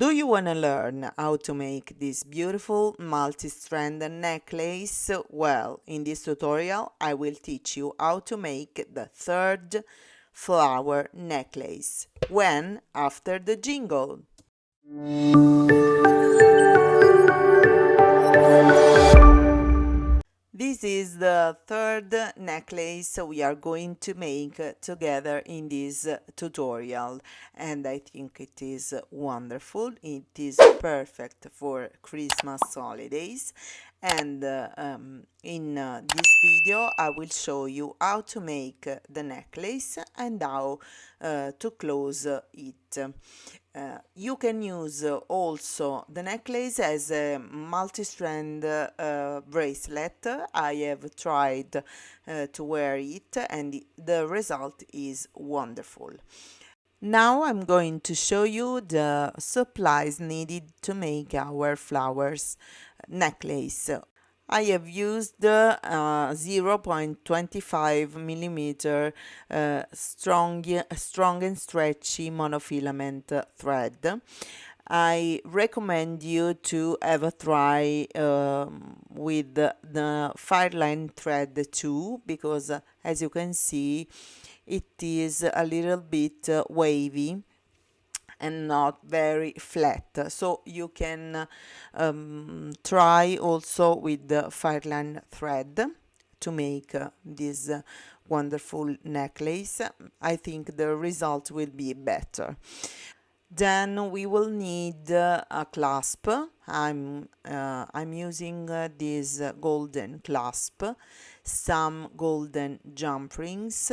Do you want to learn how to make this beautiful multi-strand necklace? Well, in this tutorial I will teach you how to make the third flower necklace. When? After the jingle. This is the third necklace we are going to make together in this tutorial, and I think it is wonderful. It is perfect for Christmas holidays, and in this video I will show you how to make the necklace and how to close it. You can use also the necklace as a multi-strand bracelet. I have tried to wear it and the result is wonderful. Now I'm going to show you the supplies needed to make our flowers necklace. I have used 0.25 millimeter strong and stretchy monofilament thread. I recommend you to have a try with the fireline thread too, because as you can see it is a little bit wavy and not very flat, so you can try also with the fireline thread to make this wonderful necklace. I think the result will be better. Then we will need a clasp. I'm using this golden clasp, some golden jump rings,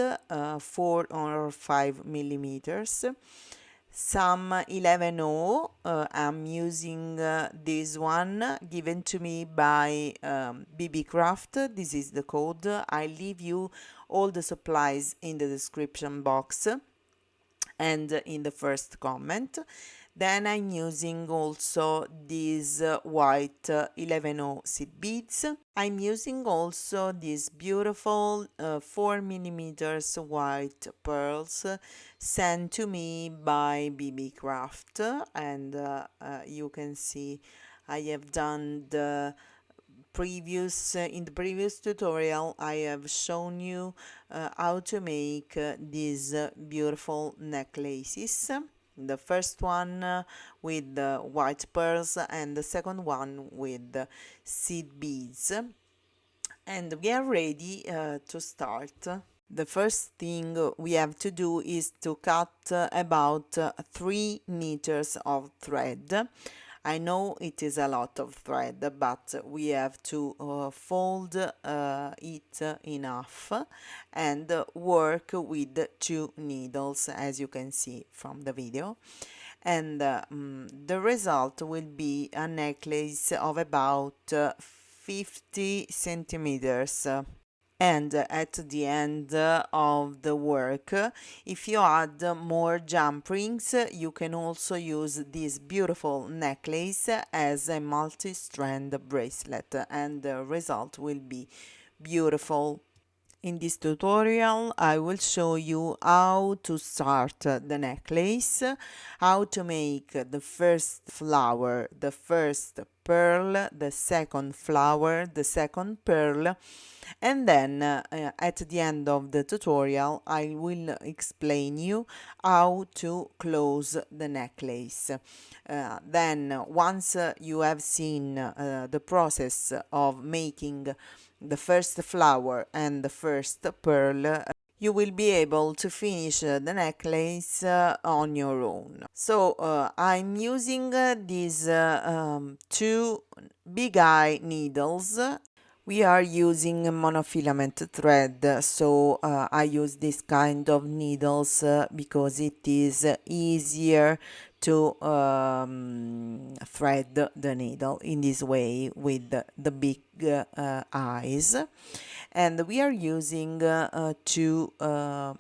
4 or 5 millimeters, some 11.0. I'm using this one given to me by BB Craft. This is the code. I leave you all the supplies in the description box and in the first comment. Then I'm using also these white 11.0 seed beads. I'm using also these beautiful 4 millimeters white pearls sent to me by BB Craft, and you can see I have done the previous in the previous tutorial I have shown you how to make these beautiful necklaces. The first one with the white pearls and the second one with the seed beads, and we are ready to start. The first thing we have to do is to cut about 3 meters of thread. I know it is a lot of thread, but we have to fold it enough and work with 2 needles, as you can see from the video. And the result will be a necklace of about 50 centimeters. And at the end of the work, if you add more jump rings, you can also use this beautiful necklace as a multi-strand bracelet, and the result will be beautiful. In this tutorial I will show you how to start the necklace, how to make the first flower, the first pearl, the second flower, the second pearl, and then at the end of the tutorial I will explain you how to close the necklace. Then once you have seen the process of making the first flower and the first pearl, you will be able to finish the necklace on your own. So I'm using these 2 big eye needles. We are using monofilament thread, so I use this kind of needles because it is easier to thread the needle in this way with the big eyes. And we are using 2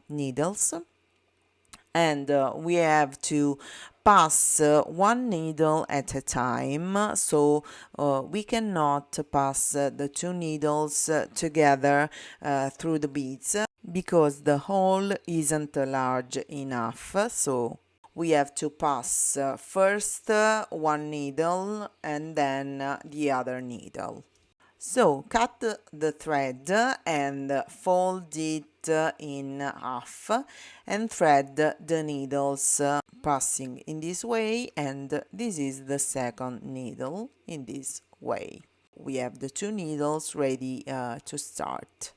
needles, and we have to pass 1 needle at a time, so we cannot pass the 2 needles together through the beads because the hole isn't large enough. So we have to pass first one needle and then the other needle. So cut the thread and fold it in half and thread the needles passing in this way, and this is the second needle in this way. We have the two needles ready to start.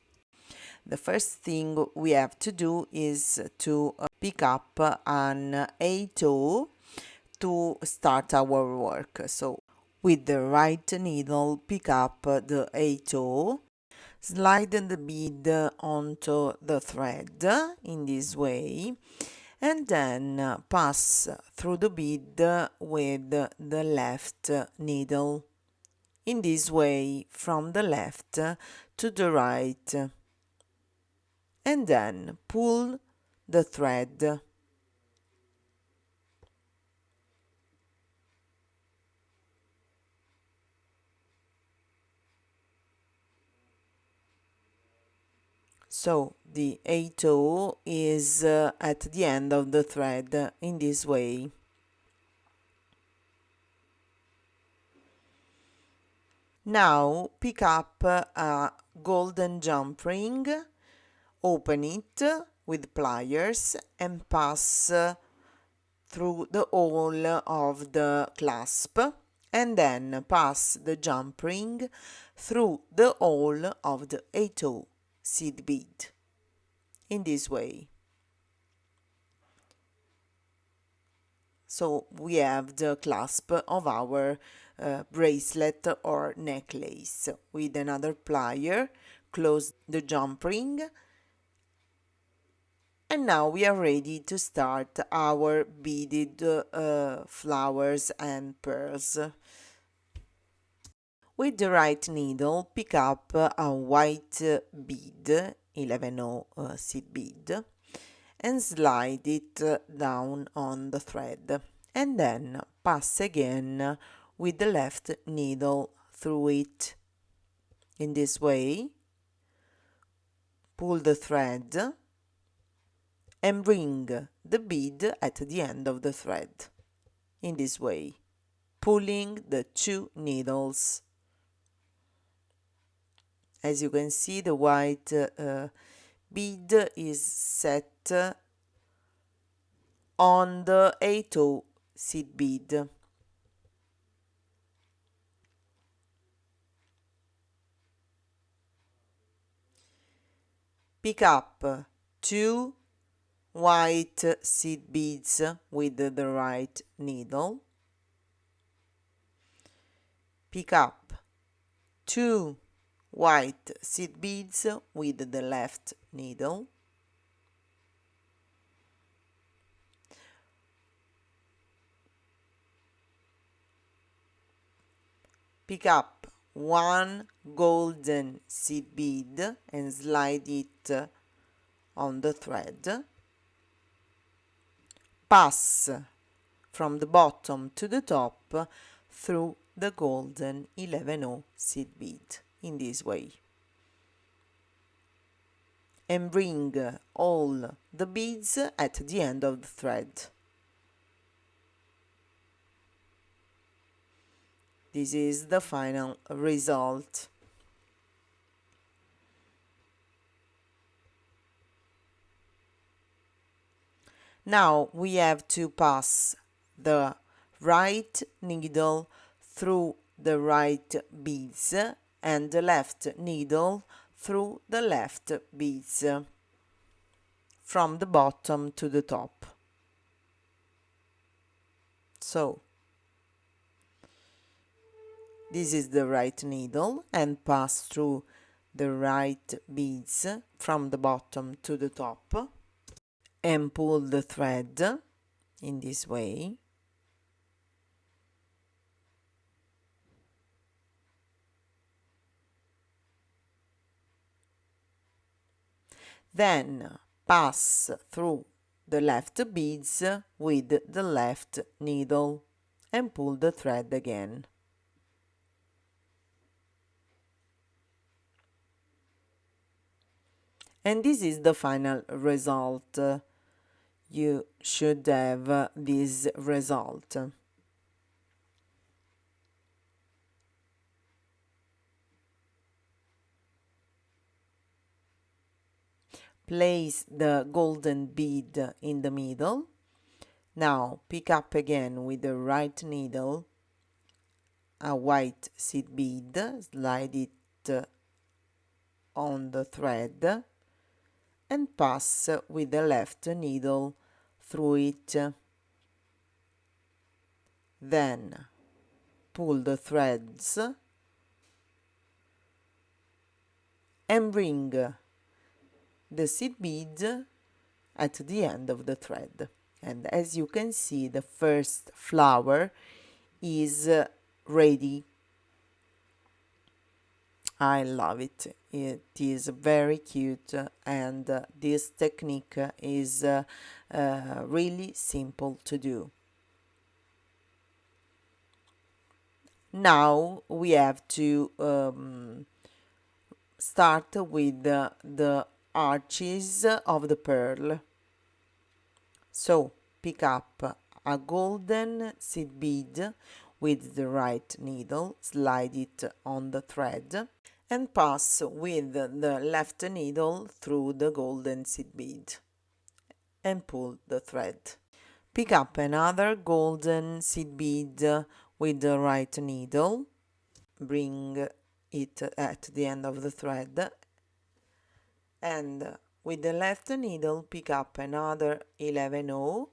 The first thing we have to do is to pick up an A-toe to start our work. So with the right needle, pick up the A-toe, slide the bead onto the thread in this way, and then pass through the bead with the left needle in this way from the left to the right, and then pull the thread. So the A-toe is at the end of the thread in this way. Now pick up a golden jump ring, open it with pliers and pass through the hole of the clasp, and then pass the jump ring through the hole of the A-toe seed bead in this way. So we have the clasp of our bracelet or necklace. With another plier, close the jump ring, and now we are ready to start our beaded flowers and pearls. With the right needle, pick up a white bead, 11/0 seed bead, and slide it down on the thread, and then pass again with the left needle through it in this way. Pull the thread and bring the bead at the end of the thread in this way, pulling the two needles. As you can see, the white bead is set on the A-toe seed bead. Pick up two white seed beads with the right needle. Pick up two white seed beads with the left needle. Pick up one golden seed bead and slide it on the thread. Pass from the bottom to the top through the golden 11/0 seed bead in this way, and bring all the beads at the end of the thread. This is the final result. Now we have to pass the right needle through the right beads and the left needle through the left beads from the bottom to the top. So this is the right needle, and pass through the right beads from the bottom to the top and pull the thread in this way. Then pass through the left beads with the left needle and pull the thread again. And this is the final result. you should have this result. Place the golden bead in the middle. Now pick up again with the right needle a white seed bead, slide it on the thread and pass with the left needle through it. Then pull the threads and bring the seed bead at the end of the thread. And as you can see, the first flower is ready. I love it. It is very cute, and this technique is really simple to do. Now we have to start with the arches of the pearl. So pick up a golden seed bead with the right needle, slide it on the thread and pass with the left needle through the golden seed bead and pull the thread. Pick up another golden seed bead with the right needle, bring it at the end of the thread, and with the left needle pick up another 11O,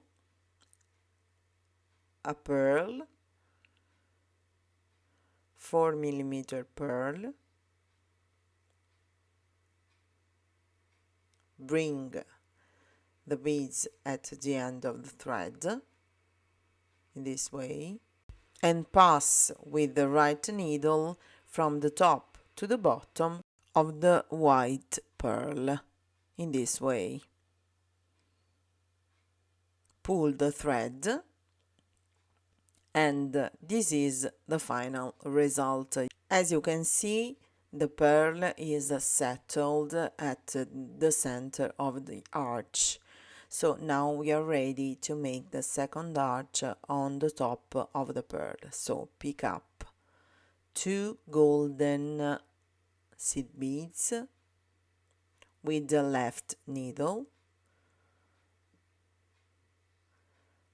a pearl, 4mm pearl, bring the beads at the end of the thread in this way and pass with the right needle from the top to the bottom of the white pearl in this way. Pull the thread and this is the final result. As you can see, the pearl is settled at the center of the arch. So now we are ready to make the second arch on the top of the pearl. So pick up 2 golden seed beads with the left needle,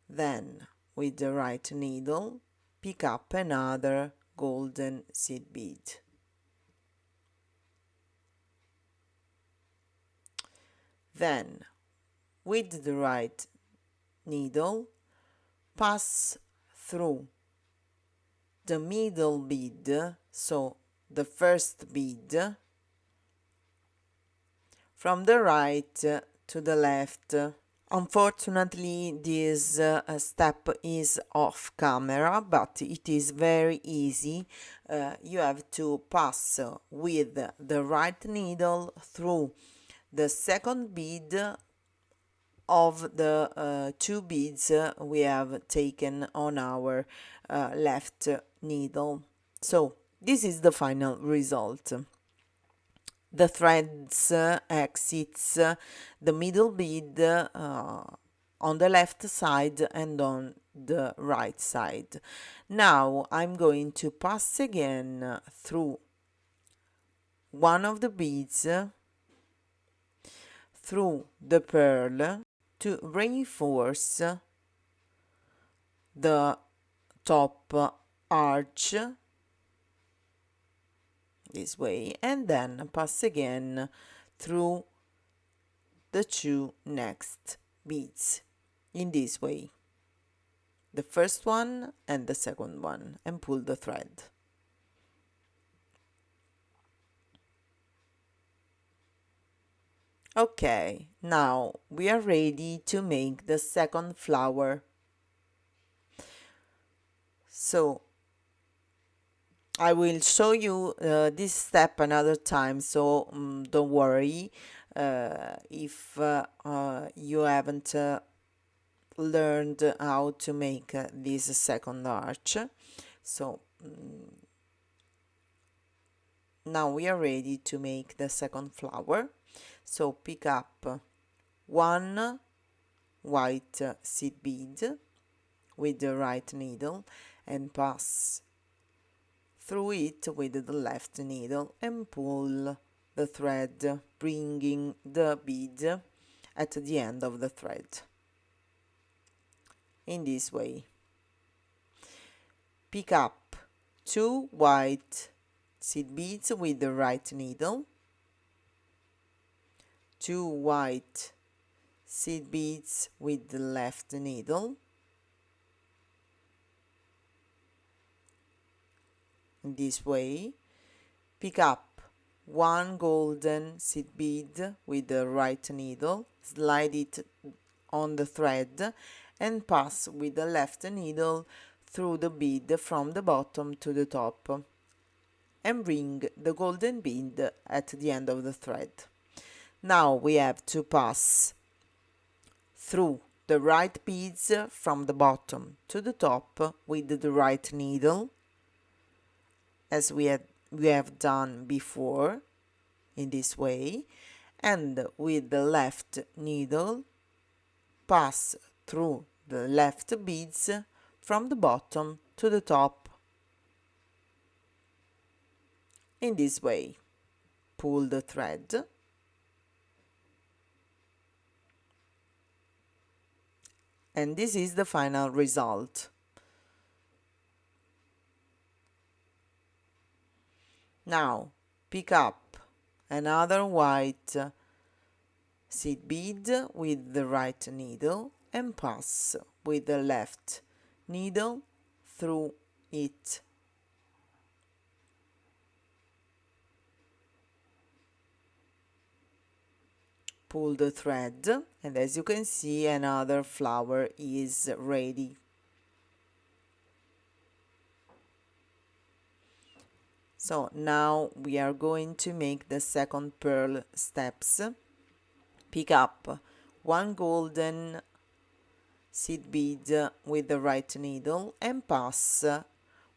then with the right needle pick up another golden seed bead. Then with the right needle pass through the middle bead, so the first bead, from the right to the left. Unfortunately, this step is off camera, but it is very easy. You have to pass with the right needle through the second bead of the 2 beads we have taken on our left needle. So this is the final result. The threads exits the middle bead on the left side and on the right side. Now I'm going to pass again through one of the beads through the pearl to reinforce the top arch this way, and then pass again through the 2 next beads in this way, the first one and the second one, and pull the thread. Okay, now we are ready to make the second flower. So I will show you this step another time, so don't worry if you haven't learned how to make this second arch. So now we are ready to make the second flower. So pick up 1 white seed bead with the right needle and pass through it with the left needle and pull the thread, bringing the bead at the end of the thread. In this way, pick up 2 white seed beads with the right needle, 2 white seed beads with the left needle, in this way, pick up 1 golden seed bead with the right needle, slide it on the thread and pass with the left needle through the bead from the bottom to the top and bring the golden bead at the end of the thread. Now we have to pass through the right beads from the bottom to the top with the right needle, as we have done before, in this way, and with the left needle pass through the left beads from the bottom to the top. In this way, pull the thread and this is the final result. Now pick up another white seed bead with the right needle and pass with the left needle through it. Pull the thread and as you can see, another flower is ready. So now we are going to make the second pearl steps. Pick up 1 golden seed bead with the right needle and pass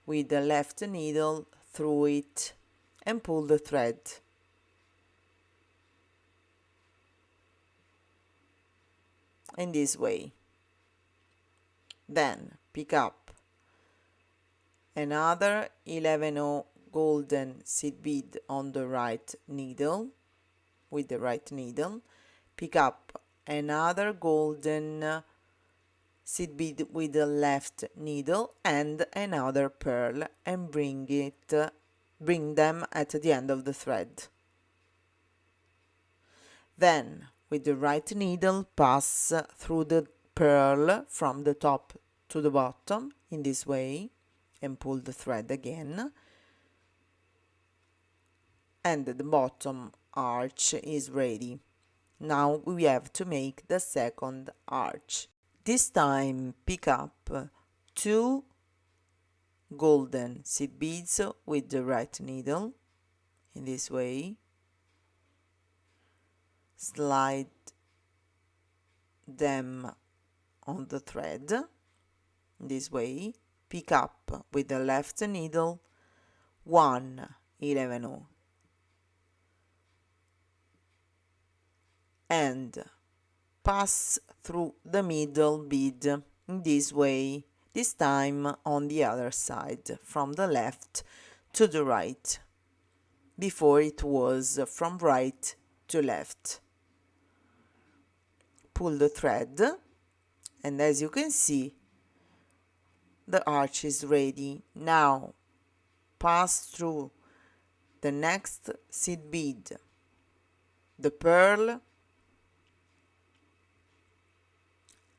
with the left needle through it and pull the thread. In this way. Then pick up another 11 golden seed bead on the right needle with the right needle. Pick up another golden seed bead with the left needle and another pearl and bring them at the end of the thread. Then with the right needle pass through the pearl from the top to the bottom in this way and pull the thread again, and the bottom arch is ready. Now we have to make the second arch. This time pick up 2 golden seed beads with the right needle in this way, slide them on the thread in this way, pick up with the left needle 1 11 and pass through the middle bead in this way, this time on the other side from the left to the right. Before it was from right to left. Pull the thread and as you can see, the arch is ready. Now pass through the next seed bead, the pearl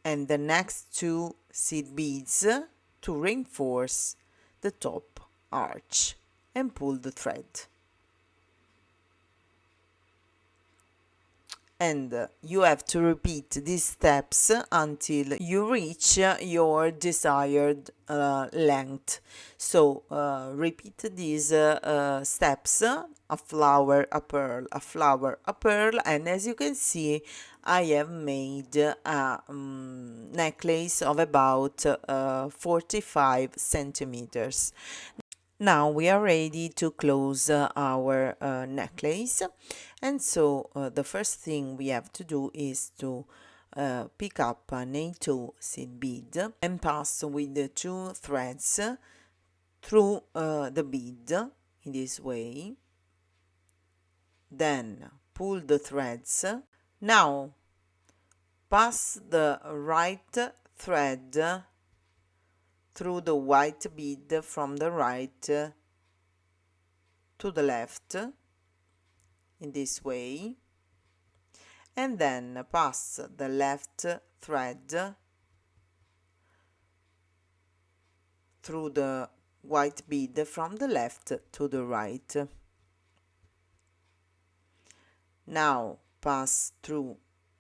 and the next 2 seed beads to reinforce the top arch and pull the thread. And you have to repeat these steps until you reach your desired length. So repeat these steps, a flower, a pearl, a flower, a pearl, and as you can see, I have made a necklace of about 45 centimeters. Now we are ready to close our necklace, and so the first thing we have to do is to pick up an A2 seed bead and pass with the 2 threads through the bead in this way. Then pull the threads. Now pass the right thread through the white bead from the right to the left in this way, and then pass the left thread through the white bead from the left to the right. Now pass through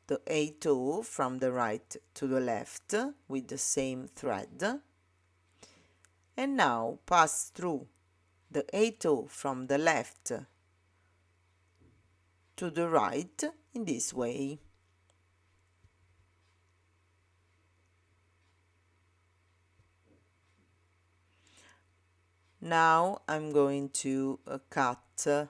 the A2 from the right to the left with the same thread, and now pass through the A2 from the left to the right in this way. Now I'm going to cut the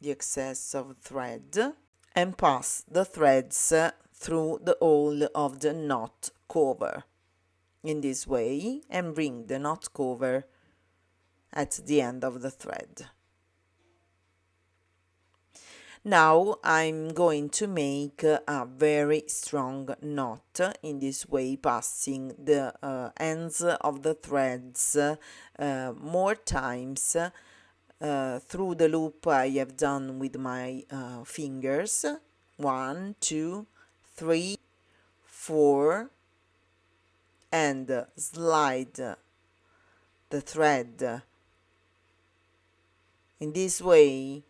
excess of thread and pass the threads through the hole of the knot cover in this way, and bring the knot cover at the end of the thread. Now I'm going to make a very strong knot in this way, passing the ends of the threads more times through the loop I have done with my fingers. 1, 2, 3, 4, and slide the thread in this way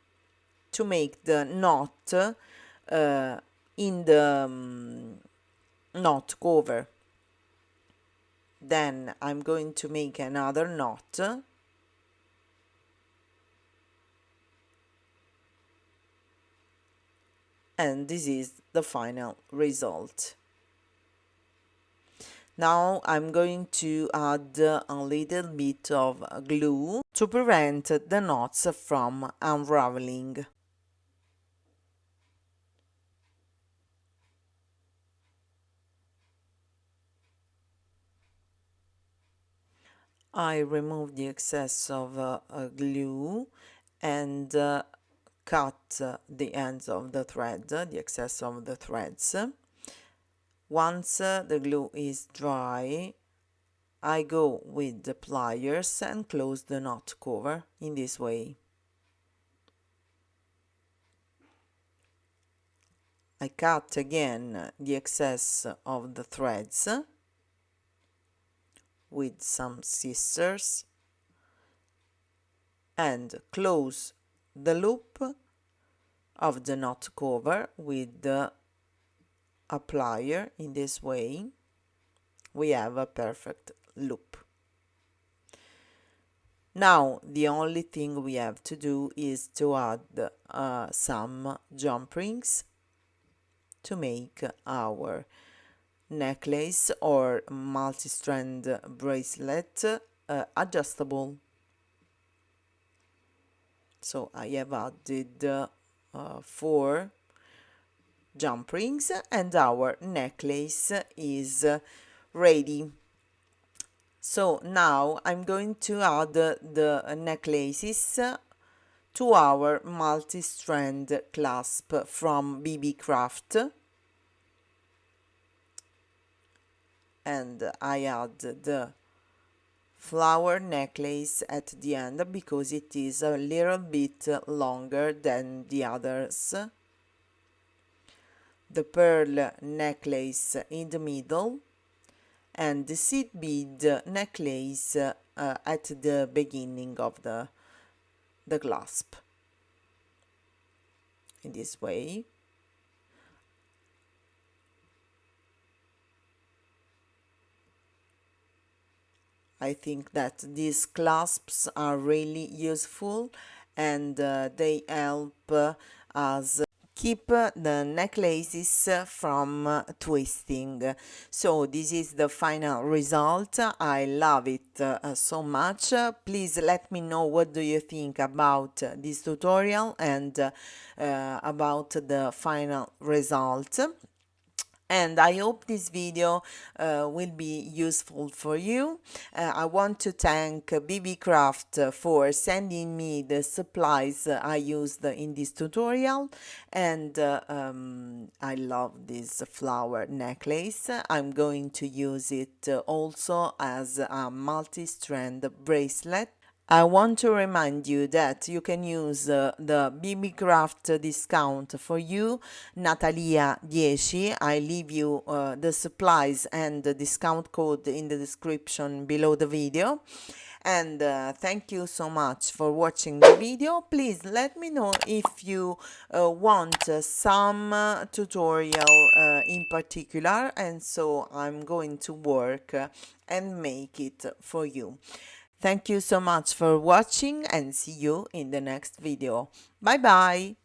to make the knot in the knot cover. Then I'm going to make another knot, and this is the final result. Now I'm going to add a little bit of glue to prevent the knots from unraveling. I remove the excess of glue and cut the ends of the thread, the excess of the threads. Once the glue is dry, I go with the pliers and close the knot cover in this way. I cut again the excess of the threads with some scissors and close the loop of the knot cover with a plier in this way. We have a perfect loop. Now the only thing we have to do is to add some jump rings to make our necklace or multi-strand bracelet adjustable. So I have added 4 jump rings and our necklace is ready. So now I'm going to add the necklaces to our multi-strand clasp from BB Craft, and I add the flower necklace at the end because it is a little bit longer than the others, the pearl necklace in the middle, and the seed bead necklace at the beginning of the clasp in this way. I think that these clasps are really useful and they help us keep the necklaces from twisting. So this is the final result. I love it so much. Please let me know what do you think about this tutorial and about the final result. And I hope this video will be useful for you. I want to thank BB Craft for sending me the supplies I used in this tutorial, and I love this flower necklace. I'm going to use it also as a multi-strand bracelet. I want to remind you that you can use the BB Craft discount for you, Natalia 10. I leave you the supplies and the discount code in the description below the video. And thank you so much for watching the video. Please let me know if you want some tutorial in particular, and so I'm going to work and make it for you. Thank you so much for watching and see you in the next video. Bye bye!